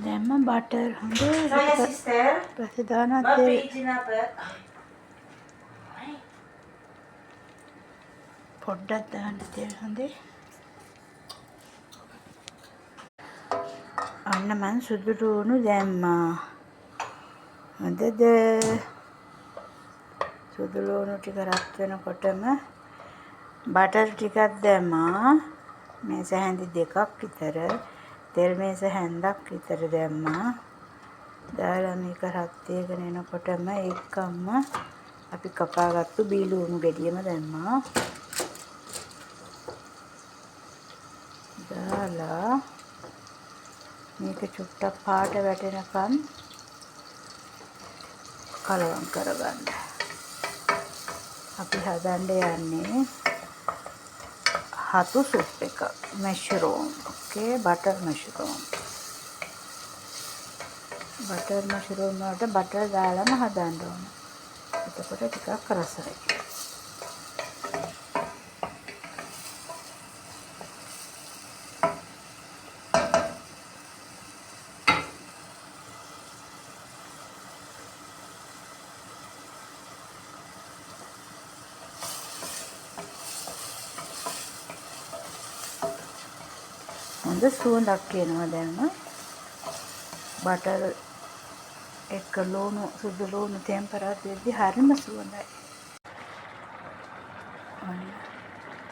දැම්ම බටර් හොඳ Saya sister, පස්සේ දානවා Bapak තෙල් izin apa? පොඩ්ඩක් දාන්න තෙල් හොඳේ අන්න මං සුදු ලුණු දැම්මා හොඳද සුදු ලුණු ටික රත් වෙනකොටම බටර් ටිකක් දැම්මා මේස හැඳි දෙකක් විතර තෙල් මේස හැන්දක් විතර දැම්මා දාලා මේක රත් වෙගෙන එනකොටම ඒකම අපි කපාගත්තු බීලුණු ගෙඩියම දැම්මා දාලා මේක චුට්ටක් පාට වැටෙනකන් කලවම් කරගන්න අපි හදන්න යන්නේ හතු සුප් එක මෂරූම් ඕකේ බටර් මෂරූම් වලට බටර් දාලාම හදන්න ඕන එතකොට ටිකක් රසයි හොඳ සුවඳක් එනවා දැන් බටර් එක ලුණු සුදු ලුණු ටෙම්පරාදු වෙද්දි හරිම සුවඳයි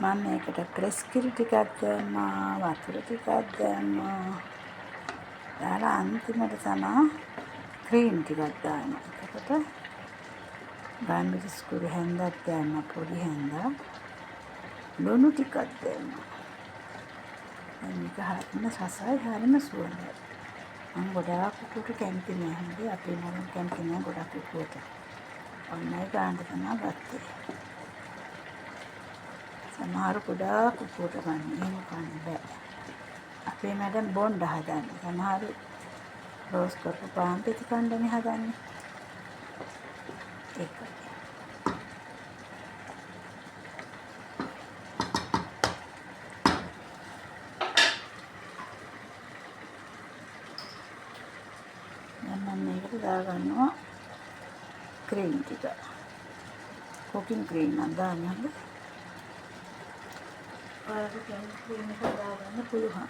මම මේකට ප්‍රෙස් කිරි ටිකක් දැම්මා වතුර ටිකක් දැම්මා දාලා අන්තිමට තමයි ක්‍රීම් ටිකක් දානවා එතකොට බාන්විස් කුරු හැන්දක් දැම්මා පොඩි හැන්දක් ලුණු ටිකක් දැම්මා මේක හරිම රසයි හරිම සුවඳයි මම ගොඩාක් උකුට කැමති නෑ හොඳේ අපේ නරම් කැමති නෑ ගොඩක් උකුට ඔන්නයි ගාන්න තමයි ගත්තේ සමහර ගොඩාක් උකුට ගන්න එහෙම කන්න බෑ අපේ මැඩම් බොණ්ඩ හදන්නේ සමහර රෝස් කරපු පාන් පිටි කණ්ඩනේ හදන්නේ ඒකයි දැන් මම මේකට දාගන්නවා ක්‍රීම් ටික කුකින් ක්‍රීම් නම් දාන්නේ හොඳ ඔයාලට කැමති ක්‍රීම් එක දාගන්න පුළුවන්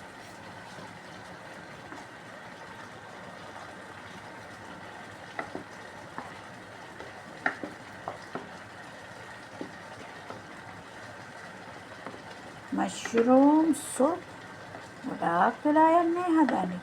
මෂරූම් සුප් ගොඩාක් වෙලා යන්නේ හදන්නේ